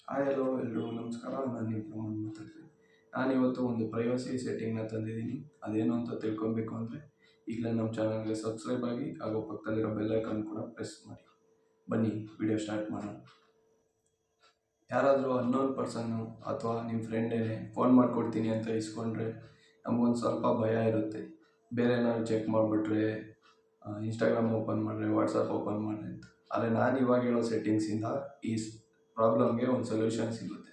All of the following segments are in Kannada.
ಹಾಯ್ ಹಲೋ ಎಲ್ರಿಗೂ ನಮಸ್ಕಾರ. ನಾನು ನಿಮ್ಮ ಪ್ರಮಾಣ ಮಾತಾಡ್ತೀನಿ. ನಾನಿವತ್ತು ಒಂದು ಪ್ರೈವಸಿ ಸೆಟ್ಟಿಂಗ್ನ ತಂದಿದ್ದೀನಿ. ಅದೇನು ಅಂತ ತಿಳ್ಕೊಬೇಕು ಅಂದರೆ ಈಗಲೇ ನಮ್ಮ ಚಾನಲ್ಗೆ ಸಬ್ಸ್ಕ್ರೈಬ್ ಆಗಿ ಹಾಗೂ ಪಕ್ಕದಲ್ಲಿರೋ ಬೆಲ್ಲೈಕನ್ ಕೂಡ ಪ್ರೆಸ್ ಮಾಡಿ. ಬನ್ನಿ ವಿಡಿಯೋ ಸ್ಟಾರ್ಟ್ ಮಾಡೋಣ. ಯಾರಾದರೂ ಅನ್ನೋನ್ ಪರ್ಸನ್ನು ಅಥವಾ ನಿಮ್ಮ ಫ್ರೆಂಡೇನೆ ಫೋನ್ ಮಾಡಿಕೊಡ್ತೀನಿ ಅಂತ ಇಸ್ಕೊಂಡ್ರೆ ನಮಗೊಂದು ಸ್ವಲ್ಪ ಭಯ ಇರುತ್ತೆ. ಬೇರೆ ಏನಾದ್ರು ಚೆಕ್ ಮಾಡಿಬಿಟ್ರೆ, ಇನ್ಸ್ಟಾಗ್ರಾಮ್ ಓಪನ್ ಮಾಡಿದ್ರೆ, ವಾಟ್ಸಪ್ ಓಪನ್ ಮಾಡಿದ್ರೆ ಅಂತ. ಆದರೆ ನಾನು ಇವಾಗ ಹೇಳೋ ಸೆಟ್ಟಿಂಗ್ಸಿಂದ ಈ ಪ್ರಾಬ್ಲಮ್ಗೆ ಒಂದು ಸೊಲ್ಯೂಷನ್ ಸಿಗುತ್ತೆ.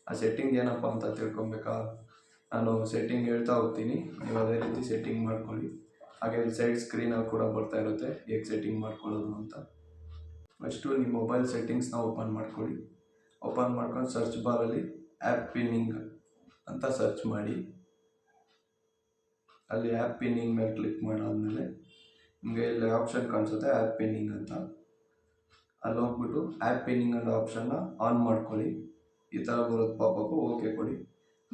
ಆ ಸೆಟ್ಟಿಂಗ್ ಏನಪ್ಪ ಅಂತ ತಿಳ್ಕೊಬೇಕಾ? ನಾನು ಸೆಟ್ಟಿಂಗ್ ಹೇಳ್ತಾ ಹೋಗ್ತೀನಿ, ನೀವು ಅದೇ ರೀತಿ ಸೆಟ್ಟಿಂಗ್ ಮಾಡ್ಕೊಳ್ಳಿ. ಹಾಗೆ ಸೈಡ್ ಸ್ಕ್ರೀನಲ್ಲಿ ಕೂಡ ಬರ್ತಾ ಇರುತ್ತೆ ಹೇಗೆ ಸೆಟ್ಟಿಂಗ್ ಮಾಡ್ಕೊಳ್ಳೋದು ಅಂತ. ಫಸ್ಟು ನಿಮ್ಮ ಮೊಬೈಲ್ ಸೆಟ್ಟಿಂಗ್ಸ್ನ ಓಪನ್ ಮಾಡ್ಕೊಳ್ಳಿ. ಓಪನ್ ಮಾಡ್ಕೊಂಡು ಸರ್ಚ್ ಬಾರಲ್ಲಿ ಆ್ಯಪ್ ಪಿನ್ನಿಂಗ್ ಅಂತ ಸರ್ಚ್ ಮಾಡಿ. ಅಲ್ಲಿ ಆ್ಯಪ್ ಪಿನ್ನಿಂಗ್ ಮೇಲೆ ಕ್ಲಿಕ್ ಮಾಡಾದ್ಮೇಲೆ ನಿಮಗೆ ಇಲ್ಲಿ ಆಪ್ಷನ್ ಕಾಣಿಸುತ್ತೆ ಆ್ಯಪ್ ಪಿನ್ನಿಂಗ್ ಅಂತ. ಅಲ್ಲಿ ಹೋಗ್ಬಿಟ್ಟು ಆ್ಯಪ್ ಪಿನ್ನಿಂಗ್ ಅನ್ನೋ ಆಪ್ಷನ್ನ ಆನ್ ಮಾಡ್ಕೊಳ್ಳಿ. ಈ ಥರ ಬರೋದು ಪಾಪಪ್ಪು, ಓಕೆ ಕೊಡಿ.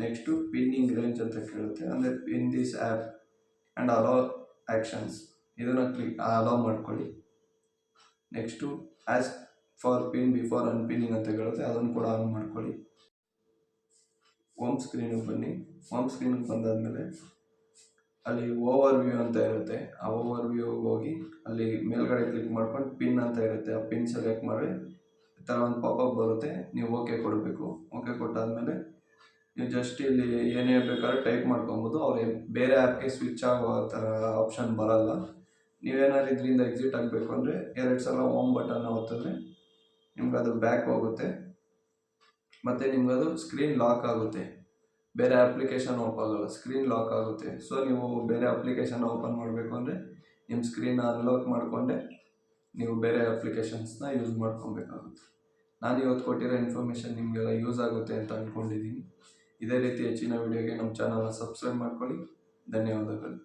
ನೆಕ್ಸ್ಟು ಪಿನ್ನಿಂಗ್ ರೇಂಜ್ ಅಂತ ಕೇಳುತ್ತೆ, ಅಂದರೆ pin this app and allow actions, ಇದನ್ನು ಅಲೋ ಮಾಡ್ಕೊಳ್ಳಿ. Next ask for pin before unpinning ಅಂತ ಕೇಳುತ್ತೆ, ಅದನ್ನು ಕೂಡ ಆನ್ ಮಾಡ್ಕೊಳ್ಳಿ. ಹೋಮ್ ಸ್ಕ್ರೀನಿಗೆ ಬನ್ನಿ. ಹೋಮ್ ಸ್ಕ್ರೀನಿಗೆ ಬಂದಾದಮೇಲೆ ಅಲ್ಲಿ ಓವರ್ ವ್ಯೂ ಅಂತ ಇರುತ್ತೆ. ಆ ಓವರ್ ವ್ಯೂಗೆ ಹೋಗಿ ಅಲ್ಲಿ ಮೇಲ್ಗಡೆ ಕ್ಲಿಕ್ ಮಾಡ್ಕೊಂಡು ಪಿನ್ ಅಂತ ಇರುತ್ತೆ, ಆ ಪಿನ್ ಸೆಲೆಕ್ಟ್ ಮಾಡಿ ಈ ಥರ ಒಂದು ಪಾಪಪ್ ಬರುತ್ತೆ. ನೀವು ಓಕೆ ಕೊಡಬೇಕು. ಓಕೆ ಕೊಟ್ಟಾದಮೇಲೆ ನೀವು ಜಸ್ಟ್ ಇಲ್ಲಿ ಏನೇ ಬೇಕಾದ್ರೂ ಟೈಪ್ ಮಾಡ್ಕೊಬೋದು. ಅವ್ರು ಬೇರೆ ಆ್ಯಪ್ಗೆ ಸ್ವಿಚ್ ಆಗೋ ಥರ ಆಪ್ಷನ್ ಬರೋಲ್ಲ. ನೀವೇನಾದ್ರು ಇದರಿಂದ ಎಕ್ಸಿಟ್ ಆಗಬೇಕು ಅಂದರೆ 2 ಸಲ ಹೋಮ್ ಬಟನ್ ಒತ್ತಿದ್ರೆ ನಿಮ್ಗೆ ಅದು ಬ್ಯಾಕ್ ಹೋಗುತ್ತೆ. ಮತ್ತು ನಿಮ್ಗದು ಸ್ಕ್ರೀನ್ ಲಾಕ್ ಆಗುತ್ತೆ. ಬೇರೆ ಅಪ್ಲಿಕೇಶನ್ ಓಪನ್ ಆಗಲ್ಲ, ಸ್ಕ್ರೀನ್ ಲಾಕ್ ಆಗುತ್ತೆ. ಸೊ ನೀವು ಬೇರೆ ಅಪ್ಲಿಕೇಶನ್ ಓಪನ್ ಮಾಡಬೇಕು ಅಂದರೆ ನಿಮ್ಮ ಸ್ಕ್ರೀನ್ ಅನ್ಲಾಕ್ ಮಾಡಿಕೊಂಡೆ ನೀವು ಬೇರೆ ಅಪ್ಲಿಕೇಶನ್ಸ್ನ ಯೂಸ್ ಮಾಡ್ಕೊಬೇಕಾಗುತ್ತೆ. ನಾನು ಇವತ್ತು ಕೊಟ್ಟಿರೋ ಇನ್ಫಾರ್ಮೇಷನ್ ನಿಮಗೆಲ್ಲ ಯೂಸ್ ಆಗುತ್ತೆ ಅಂತ ಅಂದ್ಕೊಂಡಿದ್ದೀನಿ. ಇದೇ ರೀತಿ ಹೆಚ್ಚಿನ ವಿಡಿಯೋಗೆ ನಮ್ಮ ಚಾನಲ್ನ ಸಬ್ಸ್ಕ್ರೈಬ್ ಮಾಡ್ಕೊಳ್ಳಿ. ಧನ್ಯವಾದಗಳು.